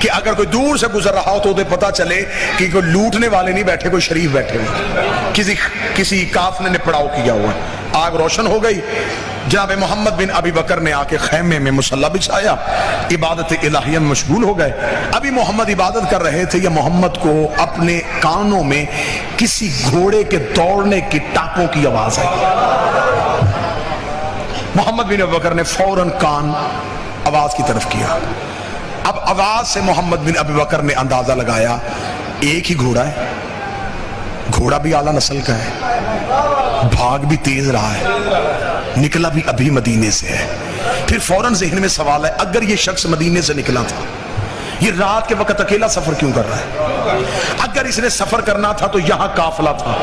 کہ اگر کوئی دور سے گزر رہا ہو تو اسے پتا چلے کہ کوئی لوٹنے والے نہیں بیٹھے, کوئی شریف بیٹھے ہوئے, کسی کافر نے پڑاؤ کیا ہوا. آگ روشن ہو گئی. جناب محمد بن ابی بکر نے آ کے خیمے میں مصلی بچھایا, عبادت الہیہ میں مشغول ہو گئے. ابھی محمد عبادت کر رہے تھے, یا محمد کو اپنے کانوں میں کسی گھوڑے کے دوڑنے کی ٹاپوں کی آواز آئی. محمد بن ابی بکر نے فوراً کان آواز کی طرف کیا. اب آواز سے محمد بن ابی بکر نے اندازہ لگایا ایک ہی گھوڑا ہے, گھوڑا بھی اعلیٰ نسل کا ہے, بھاگ بھی تیز رہا ہے, نکلا بھی ابھی مدینے سے ہے. پھر فوراً ذہن میں سوال ہے, اگر یہ شخص مدینے سے نکلا تھا, یہ رات کے وقت اکیلا سفر کیوں کر رہا ہے؟ اگر اس نے سفر کرنا تھا تو یہاں قافلہ تھا,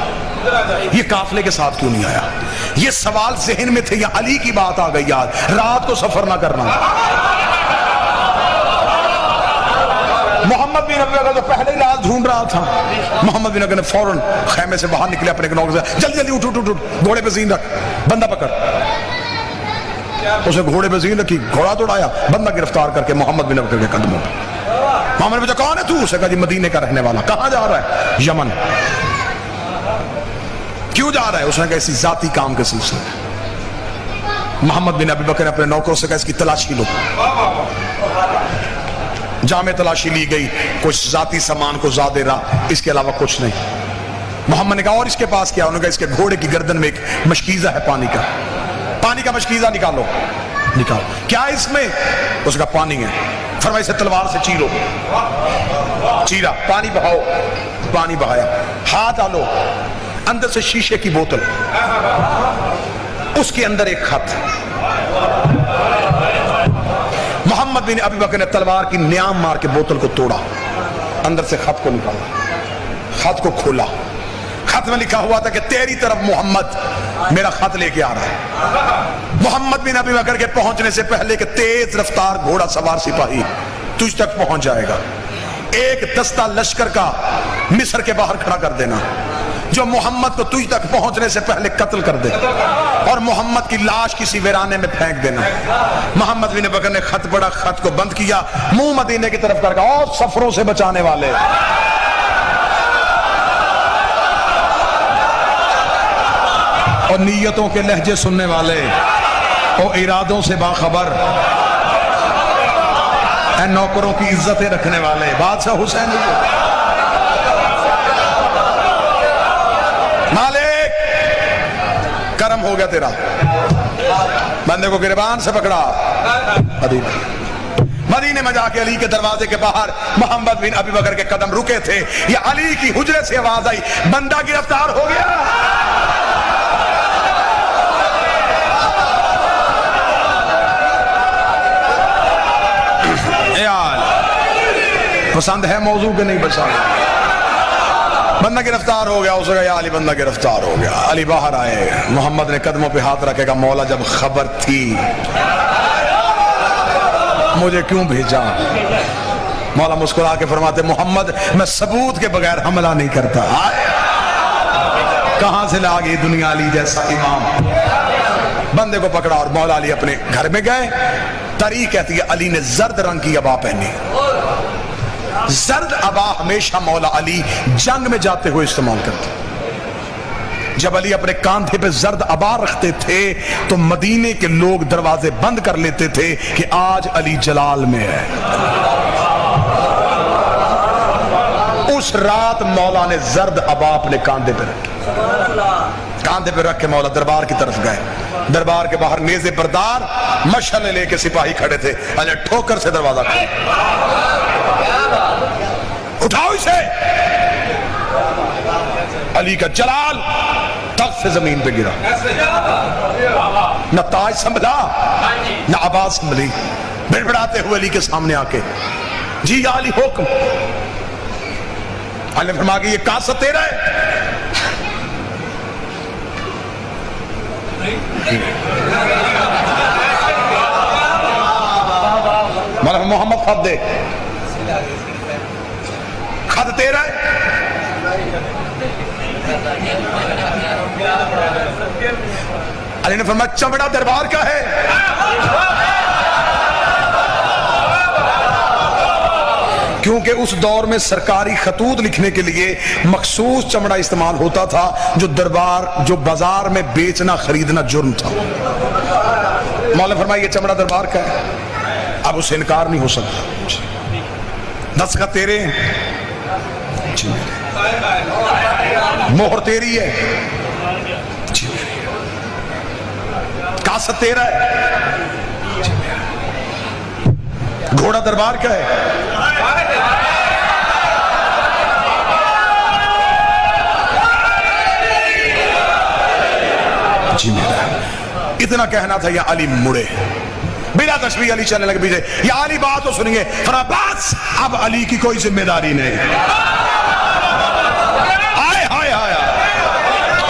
یہ قافلے کے ساتھ کیوں نہیں آیا؟ یہ سوال ذہن میں تھے, یا علی کی بات آ گئی یاد, رات کو سفر نہ کرنا. محمد بن ابی بکر تو پہلے ہی راز ڈھونڈ رہا تھا. محمد بن ابی بکر نے فوراً خیمے سے باہر نکلے, اپنے نوکر سے جلدی جلدی اٹھ اٹھ اٹھ, گھوڑے پہ زین رکھ, بندہ پکڑ. اسے گھوڑے پہ زین رکھی, گھوڑا توڑایا, بندہ گرفتار کر کے محمد بن ابی بکر کے قدموں پہ. محمد نے پوچھا کون ہے تو؟ اسے کہا جی مدینے کا رہنے والا. کہاں جا رہا ہے؟ یمن. کیوں جا رہا ہے؟ اس نے کہا اسی ذاتی کام کے سلسلے. محمد بن ابی بکر نے اپنے نوکروں سے کہا اس کی تلاشی لو. جامع تلاشی لی گئی, کچھ ذاتی سامان کو زیادہ رہا, اس کے علاوہ کچھ نہیں. محمد نے کہا اور اس کے پاس کیا؟ انہوں نے کہا اس کے گھوڑے کی گردن میں ایک مشکیزہ ہے پانی کا, پانی کا مشکیزہ نکالو. نکالو. کیا اس میں؟ اس کا پانی ہے. فرمایا اسے تلوار سے چیرو. چیرا, پانی بہاؤ, پانی بہایا. ہاتھ ڈالو, اندر سے شیشے کی بوتل, اس کے اندر ایک خط. محمد بن ابی بکر نے تلوار کی نیام مار کے بوتل کو توڑا, اندر سے خط کو نکالا, خط کو کھولا. خط میں لکھا ہوا تھا کہ تیری طرف محمد میرا خط لے کے آ رہا ہے. محمد بن ابی بکر کے پہنچنے سے پہلے کہ تیز رفتار گھوڑا سوار سپاہی تجھ تک پہنچ جائے گا. ایک دستہ لشکر کا مصر کے باہر کھڑا کر دینا جو محمد کو تجھ تک پہنچنے سے پہلے قتل کر دے, اور محمد کی لاش کسی ویرانے میں پھینک دینا. محمد بن بکر نے خط پڑھا, خط کو بند کیا, منہ مدینے کی طرف کر گیا. اور سفروں سے بچانے والے, اور نیتوں کے لہجے سننے والے, اور ارادوں سے باخبر, اے نوکروں کی عزتیں رکھنے والے, بادشاہ حسین مالک کرم ہو گیا تیرا, بندے کو گریبان سے پکڑا. مدینے میں جا کے علی کے دروازے کے باہر محمد بن ابی بکر کے قدم رکے تھے, یا علی کی حجرے سے آواز آئی بندہ گرفتار ہو گیا. پسند ہے موضوع کے نہیں پسند؟ بندہ گرفتار ہو گیا. اس نے کہا علی بندہ گرفتار ہو گیا. علی باہر آئے, محمد نے قدموں پہ ہاتھ رکھے گا مولا جب خبر تھی مجھے کیوں بھیجا؟ مولا مسکرا کے فرماتے محمد میں ثبوت کے بغیر حملہ نہیں کرتا. کہاں سے لا گئی دنیا علی جیسا امام؟ بندے کو پکڑا اور مولا علی اپنے گھر میں گئے. تاریخ کہتی ہے علی نے زرد رنگ کی عبا پہنی. زرد عبا ہمیشہ مولا علی جنگ میں جاتے ہوئے استعمال کرتے. جب علی اپنے کاندھے پہ زرد عبا رکھتے تھے تو مدینے کے لوگ دروازے بند کر لیتے تھے کہ آج علی جلال میں ہے. اس رات مولا نے زرد عبا اپنے کاندھے پہ رکھی. کاندھے پہ رکھ کے مولا دربار کی طرف گئے. دربار کے باہر نیزے بردار مشعلیں لے کے سپاہی کھڑے تھے. علی ٹھوکر سے دروازہ کھولا, اٹھاؤ اسے. علی کا جلال تخت سے زمین پہ گرا, نہ تاج سنبھلا نہ آواز سنبھلی. بڑبڑاتے ہوئے علی کے سامنے آ کے جی یا علی حکم. علی نے فرمایا کہ یہ کاسہ تیرا ہے؟ مولا محمد خط دے. خط تیرا ہے؟ علی نے فرمایا چمڑا دربار کا ہے. کیونکہ اس دور میں سرکاری خطوط لکھنے کے لیے مخصوص چمڑا استعمال ہوتا تھا جو بازار میں بیچنا خریدنا جرم تھا۔ مولا فرمایا یہ چمڑا دربار کا ہے، اب اسے انکار نہیں ہو سکتا۔ دستخط تیرے ہیں، مہر تیری ہے، کاسٹ تیرا ہے، گھوڑا دربار کا ہے، جی میرا۔ اتنا کہنا تھا یا علی مڑے بلا تشبیہ، علی چلنے لگے پیچھے، یا علی بات تو سنیں گے، فرمایا بس اب علی کی کوئی ذمہ داری نہیں، آئے ہائے ہائے،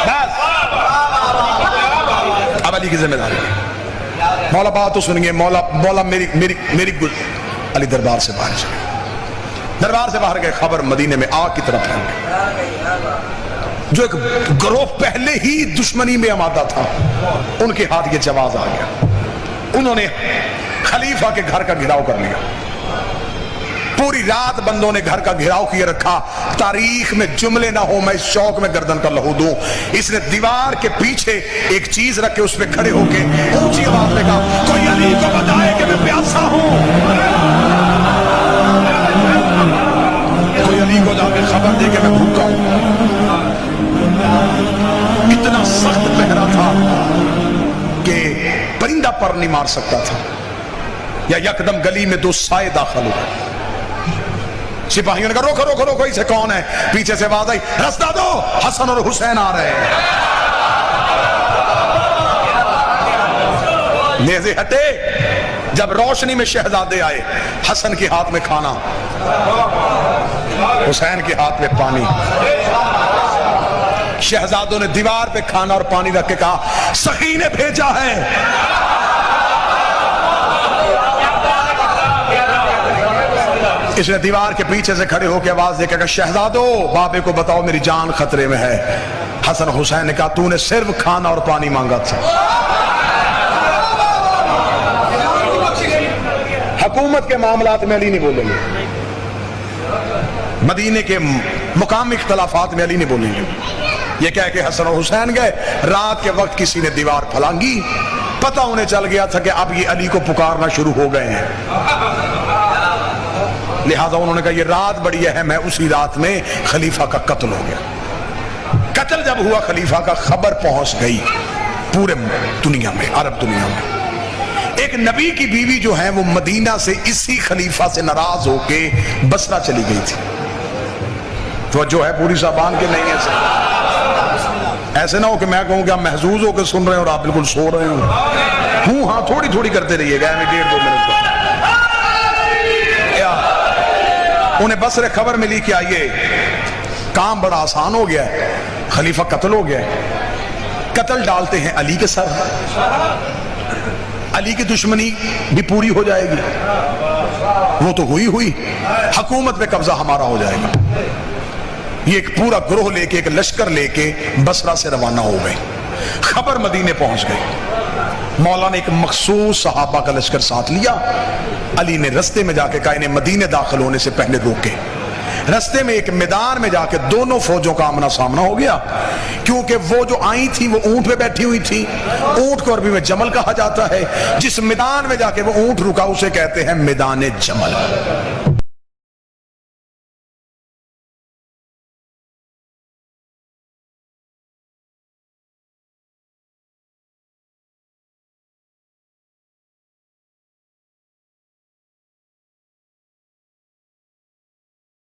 بس اب علی کی ذمہ داری نہیں۔ مولا بات تو سنیں گے، مولا میری علی دربار سے باہر چلے، دربار سے باہر گئے، خبر مدینے میں آگ کی طرف پھیل گئی۔ جو ایک گروہ پہلے ہی دشمنی میں آمادہ تھا، ان کے ہاتھ یہ جواز آ گیا، انہوں نے خلیفہ کے گھر کا گھراؤ کر لیا، پوری رات بندوں نے گھر کا گھراؤ کیے رکھا۔ تاریخ میں جملے نہ ہو، میں اس شوق میں گردن کا لہو دوں، اس نے دیوار کے پیچھے ایک چیز رکھ کے اس پہ کھڑے ہو کے اونچی آواز میں کہا، کوئی علی کو بتائے کہ میں پیاسا ہوں، کوئی علی کو جا کے خبر دے کہ میں بھوکا ہوں۔ اتنا سخت پہرا تھا کہ پرندہ پر نہیں مار سکتا تھا، یا یکدم گلی میں دو سائے داخل ہو گئے، سپاہیوں نے کہا روکو روکو روکو، اسے کون ہے؟ پیچھے سے آواز آئی، رستہ دو، حسن اور حسین آ رہے ہیں۔ نیزے ہٹے، جب روشنی میں شہزادے آئے، حسن کے ہاتھ میں کھانا، حسین کے ہاتھ میں پانی، شہزادوں نے دیوار پہ کھانا اور پانی رکھ کے کہا، سخی نے بھیجا ہے۔ اس نے دیوار کے پیچھے سے کھڑے ہو کے آواز دے کے کہا، شہزادو بابے کو بتاؤ میری جان خطرے میں ہے۔ حسن حسین نے کہا، تو نے صرف کھانا اور پانی مانگا تھا۔ حکومت کے معاملات میں علی نہیں بولیں گے، مدینے کے مقامی اختلافات میں علی نہیں بولیں گے۔ یہ کہہ کہ حسن اور حسین گئے، رات کے وقت کسی نے دیوار پھلانگی، پتہ انہیں چل گیا تھا کہ اب یہ علی کو پکارنا شروع ہو گئے ہیں، لہذا انہوں نے کہا یہ رات بڑی اہم ہے۔ اسی رات میں خلیفہ کا قتل ہو گیا۔ قتل جب ہوا خلیفہ کا، خبر پہنچ گئی پورے دنیا میں، عرب دنیا میں۔ ایک نبی کی بیوی جو ہے وہ مدینہ سے اسی خلیفہ سے ناراض ہو کے بصرہ چلی گئی تھی۔ تو جو ہے پوری زبان کے نہیں ایسے نہ ہو کہ میں کہوں کہ آپ محظوظ ہو کے سن رہے ہیں اور آپ بالکل سو رہے ہوں ہاں تھوڑی تھوڑی کرتے رہیے گا، 1.5-2 منٹ کا۔ انہیں بصرے خبر ملی کہ آئیے کام بڑا آسان ہو گیا ہے، خلیفہ قتل ہو گیا ہے، قتل ڈالتے ہیں علی کے سر، علی کی دشمنی بھی پوری ہو جائے گی، وہ تو ہوئی حکومت پہ قبضہ ہمارا ہو جائے گا۔ یہ ایک پورا گروہ لے کے، ایک لشکر لے کے بصرہ سے روانہ ہو گئے، خبر مدینے پہنچ گئی۔ مولا نے ایک مخصوص صحابہ کا لشکر ساتھ لیا، علی نے رستے میں جا کے کہا انہیں مدینے داخل ہونے سے پہلے روکے۔ رستے میں ایک میدان میں جا کے دونوں فوجوں کا آمنا سامنا ہو گیا، کیونکہ وہ جو آئی تھی وہ اونٹ پہ بیٹھی ہوئی تھی، اونٹ کو عربی میں جمل کہا جاتا ہے، جس میدان میں جا کے وہ اونٹ رکا اسے کہتے ہیں میدان جمل۔